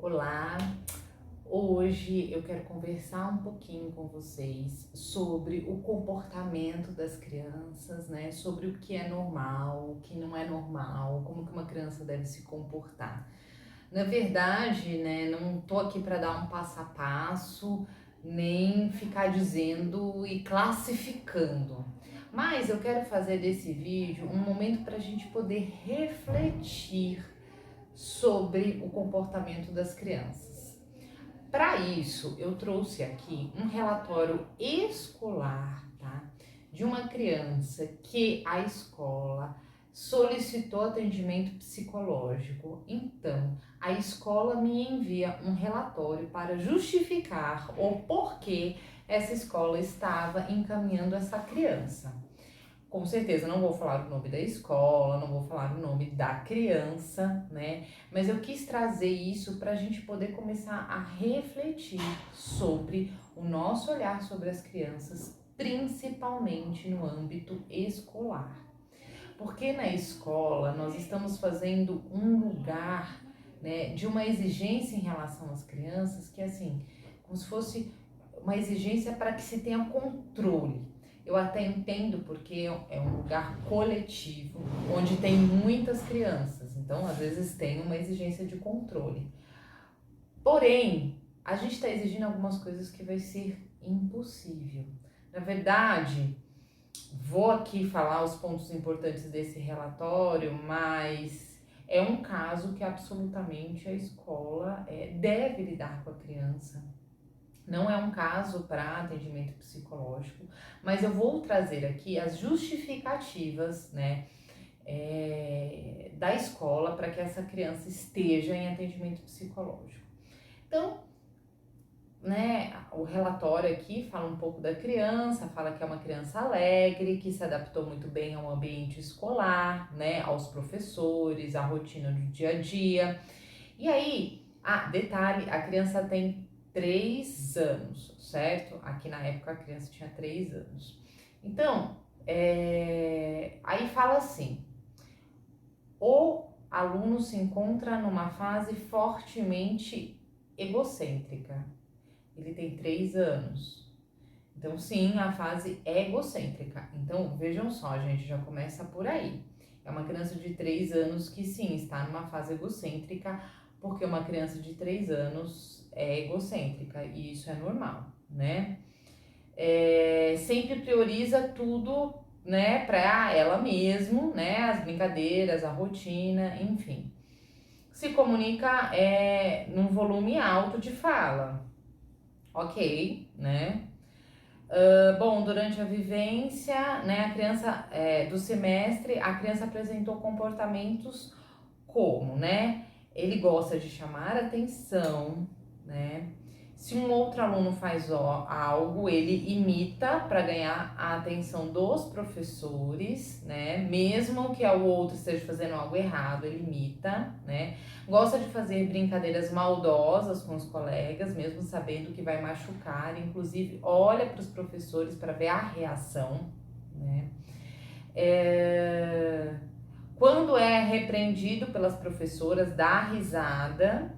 Olá, hoje eu quero conversar um pouquinho com vocês sobre o comportamento das crianças, né? Sobre o que é normal, o que não é normal, como que uma criança deve se comportar. Na verdade, né, não tô aqui para dar um passo a passo, nem ficar dizendo e classificando. Mas eu quero fazer desse vídeo um momento para a gente poder refletir sobre o comportamento das crianças. Para isso, eu trouxe aqui um relatório escolar, tá? De uma criança que a escola solicitou atendimento psicológico. Então, a escola me envia um relatório para justificar o porquê essa escola estava encaminhando essa criança. Com certeza não vou falar o nome da escola, não vou falar o nome da criança, né? Mas eu quis trazer isso para a gente poder começar a refletir sobre o nosso olhar sobre as crianças, principalmente no âmbito escolar. Porque na escola nós estamos fazendo um lugar, né, de uma exigência em relação às crianças que, assim, como se fosse uma exigência para que se tenha controle. Eu até entendo porque é um lugar coletivo, onde tem muitas crianças, então às vezes tem uma exigência de controle. Porém, a gente está exigindo algumas coisas que vai ser impossível. Na verdade, vou aqui falar os pontos importantes desse relatório, mas é um caso que absolutamente a escola deve lidar com a criança. Não é um caso para atendimento psicológico, mas eu vou trazer aqui as justificativas, né, da escola para que essa criança esteja em atendimento psicológico. Então, né, o relatório aqui fala um pouco da criança, fala que é uma criança alegre, que se adaptou muito bem ao ambiente escolar, né, aos professores, à rotina do dia a dia. E aí, detalhe, a criança tem 3 anos, certo? Aqui na época a criança tinha 3 anos. Então, aí fala assim, o aluno se encontra numa fase fortemente egocêntrica. Ele tem 3 anos. Então, sim, a fase é egocêntrica. Então, vejam só, gente, já começa por aí. É uma criança de 3 anos que, sim, está numa fase egocêntrica, porque uma criança de 3 anos é egocêntrica, e isso é normal, né? Sempre prioriza tudo, né, para ela mesmo, né? As brincadeiras, a rotina, enfim. Se comunica num volume alto de fala, ok, né? Bom, durante a vivência, né, a criança do semestre, a criança apresentou comportamentos como, né? Ele gosta de chamar atenção, né? Se um outro aluno faz algo, ele imita para ganhar a atenção dos professores, né? Mesmo que o outro esteja fazendo algo errado, ele imita, né? Gosta de fazer brincadeiras maldosas com os colegas, mesmo sabendo que vai machucar, inclusive olha para os professores para ver a reação, né? Quando é repreendido pelas professoras, dá risada,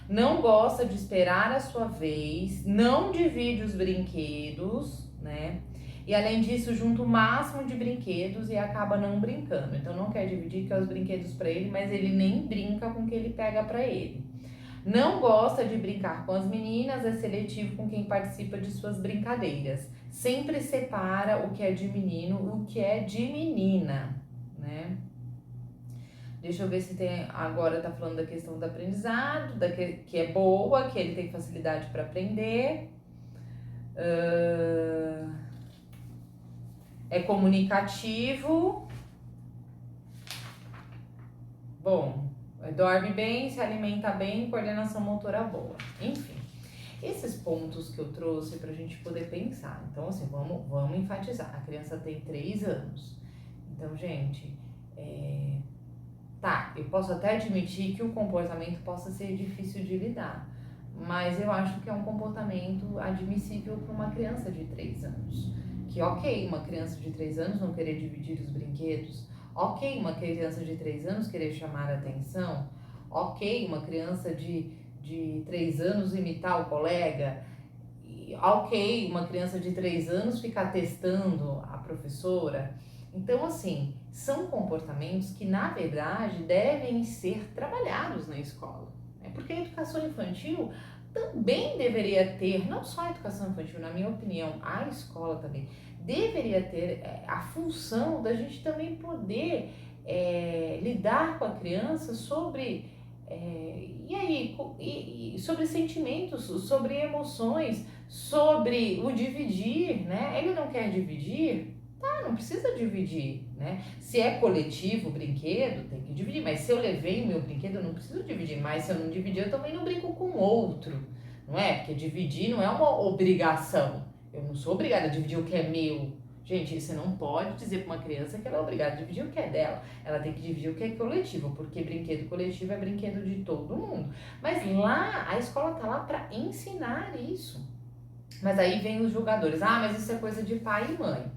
não gosta de esperar a sua vez, não divide os brinquedos, né? E além disso, junta o máximo de brinquedos e acaba não brincando. Então não quer dividir que é os brinquedos para ele, mas ele nem brinca com o que ele pega para ele. Não gosta de brincar com as meninas, é seletivo com quem participa de suas brincadeiras. Sempre separa o que é de menino e o que é de menina, né? Deixa eu ver se tem. Agora tá falando da questão do aprendizado, que é boa, que ele tem facilidade para aprender. É comunicativo. Bom, dorme bem, se alimenta bem, coordenação motora boa. Enfim, esses pontos que eu trouxe pra gente poder pensar. Então, assim, vamos enfatizar. A criança tem 3 anos. Então, gente, tá, eu posso até admitir que o comportamento possa ser difícil de lidar, mas eu acho que é um comportamento admissível para uma criança de 3 anos. Que ok, uma criança de 3 anos não querer dividir os brinquedos, ok, uma criança de 3 anos querer chamar a atenção, ok, uma criança de de 3 anos imitar o colega, e, ok, uma criança de 3 anos ficar testando a professora. Então, assim, são comportamentos que, na verdade, devem ser trabalhados na escola. Né? Porque a educação infantil também deveria ter, não só a educação infantil, na minha opinião, a escola também deveria ter a função da gente também poder lidar com a criança sobre sobre sentimentos, sobre emoções, sobre o dividir, né? Ele não quer dividir, tá, não precisa dividir, né? Se é coletivo o brinquedo, tem que dividir, mas se eu levei o meu brinquedo, eu não preciso dividir, mas se eu não dividir, eu também não brinco com outro, não é? Porque dividir não é uma obrigação, eu não sou obrigada a dividir o que é meu. Gente, você não pode dizer para uma criança que ela é obrigada a dividir o que é dela. Ela tem que dividir o que é coletivo, porque brinquedo coletivo é brinquedo de todo mundo. Mas lá, a escola tá lá para ensinar isso. Mas aí vem os julgadores. Ah, mas isso é coisa de pai e mãe.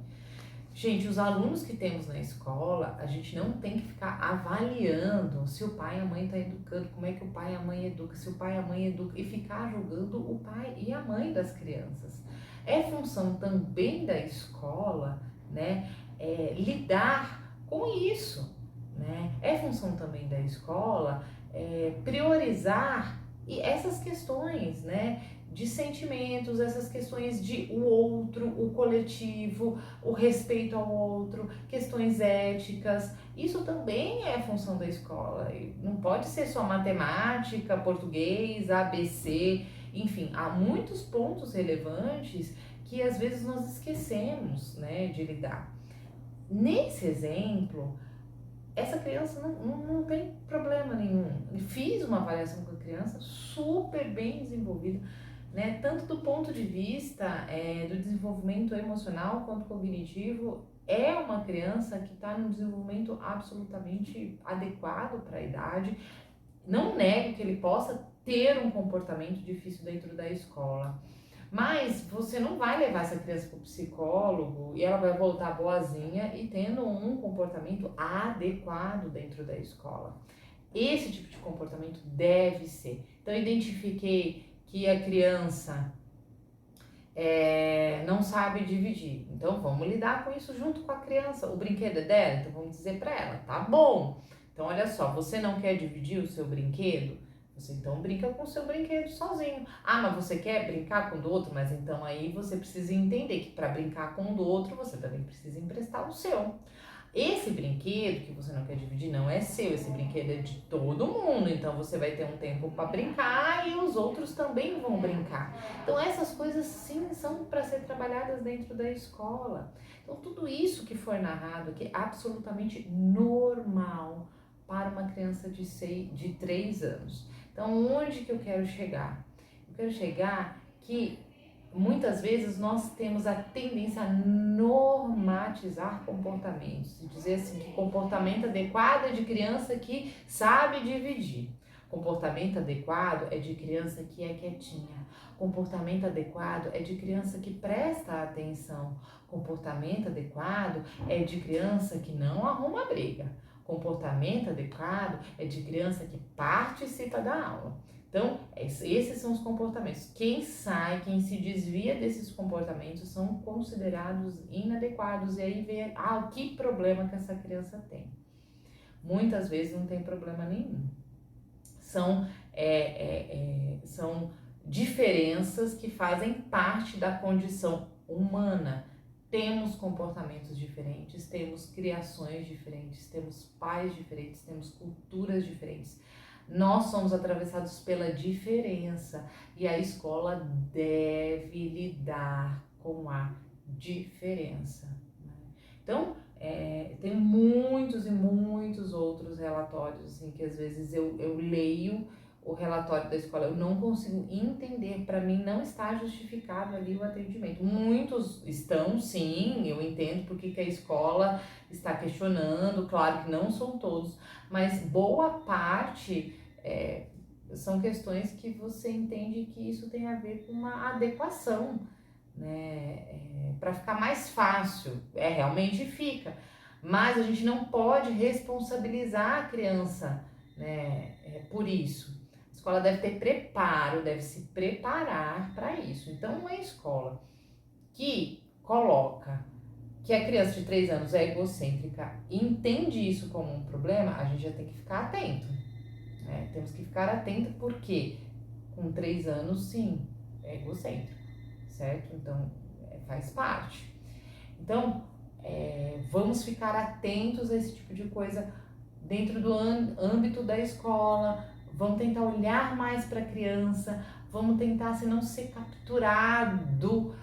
Gente, os alunos que temos na escola, a gente não tem que ficar avaliando se o pai e a mãe estão educando, como é que o pai e a mãe educam, se o pai e a mãe educam, e ficar julgando o pai e a mãe das crianças. É função também da escola, né, lidar com isso, né? É função também da escola priorizar essas questões, né, de sentimentos, essas questões de o outro, o coletivo, o respeito ao outro, questões éticas. Isso também é função da escola. Não pode ser só matemática, português, ABC, enfim, há muitos pontos relevantes que às vezes nós esquecemos, né, de lidar. Nesse exemplo, essa criança não tem problema nenhum. Fiz uma avaliação com a criança super bem desenvolvida, né? Tanto do ponto de vista do desenvolvimento emocional quanto cognitivo. É uma criança que está num desenvolvimento absolutamente adequado para a idade. Não nego que ele possa ter um comportamento difícil dentro da escola. Mas você não vai levar essa criança para o psicólogo e ela vai voltar boazinha e tendo um comportamento adequado dentro da escola. Esse tipo de comportamento deve ser. Então, eu identifiquei que a criança não sabe dividir. Então, vamos lidar com isso junto com a criança. O brinquedo é dela, então vamos dizer para ela, tá bom. Então, olha só, você não quer dividir o seu brinquedo? Você então brinca com o seu brinquedo sozinho. Ah, mas você quer brincar com o do outro? Mas então aí você precisa entender que para brincar com o do outro, você também precisa emprestar o seu. Esse brinquedo que você não quer dividir não é seu, esse brinquedo é de todo mundo, então você vai ter um tempo para brincar e os outros também vão brincar. Então essas coisas sim são para ser trabalhadas dentro da escola. Então tudo isso que foi narrado aqui é absolutamente normal para uma criança de 3 anos. Então onde que eu quero chegar? Eu quero chegar que muitas vezes nós temos a tendência a normatizar comportamentos e dizer assim que comportamento adequado é de criança que sabe dividir. Comportamento adequado é de criança que é quietinha. Comportamento adequado é de criança que presta atenção. Comportamento adequado é de criança que não arruma briga. Comportamento adequado é de criança que participa da aula. Então, esses são os comportamentos. Quem quem se desvia desses comportamentos são considerados inadequados. E aí vê, que problema que essa criança tem. Muitas vezes não tem problema nenhum. São diferenças que fazem parte da condição humana. Temos comportamentos diferentes, temos criações diferentes, temos pais diferentes, temos culturas diferentes. Nós somos atravessados pela diferença e a escola deve lidar com a diferença. Né? Então, tem muitos e muitos outros relatórios assim, que às vezes eu leio o relatório da escola, eu não consigo entender, para mim não está justificado ali o atendimento. Muitos estão, sim, eu entendo porque que a escola está questionando, claro que não são todos, mas boa parte são questões que você entende que isso tem a ver com uma adequação, né? Para ficar mais fácil, realmente fica, mas a gente não pode responsabilizar a criança, né, por isso. escola deve ter preparo, deve se preparar para isso. Então, uma escola que coloca que a criança de 3 anos é egocêntrica e entende isso como um problema, a gente já tem que ficar atento, né? Temos que ficar atento porque com 3 anos, sim, é egocêntrico, certo? Então, faz parte. Então, vamos ficar atentos a esse tipo de coisa dentro do âmbito da escola, vamos tentar olhar mais para a criança, vamos tentar assim, não ser capturado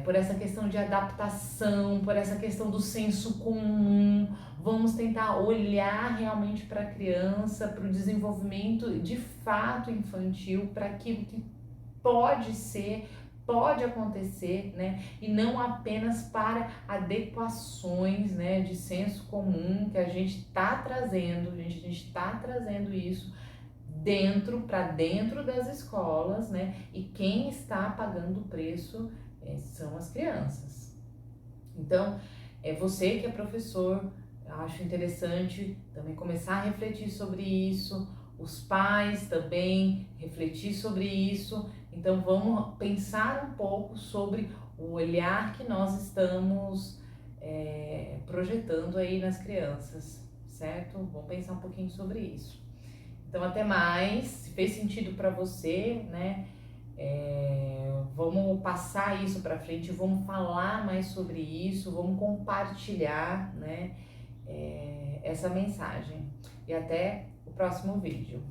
por essa questão de adaptação, por essa questão do senso comum, vamos tentar olhar realmente para a criança, para o desenvolvimento de fato infantil, para aquilo que pode ser, pode acontecer, né? E não apenas para adequações, né, de senso comum que a gente está trazendo, a gente está trazendo isso para dentro das escolas, né? E quem está pagando o preço são as crianças. Então, você que é professor, acho interessante também começar a refletir sobre isso, os pais também refletir sobre isso. Então vamos pensar um pouco sobre o olhar que nós estamos projetando aí nas crianças, certo? Vamos pensar um pouquinho sobre isso. Então até mais, se fez sentido para você, né? Vamos passar isso para frente, vamos falar mais sobre isso, vamos compartilhar, né, essa mensagem. E até o próximo vídeo.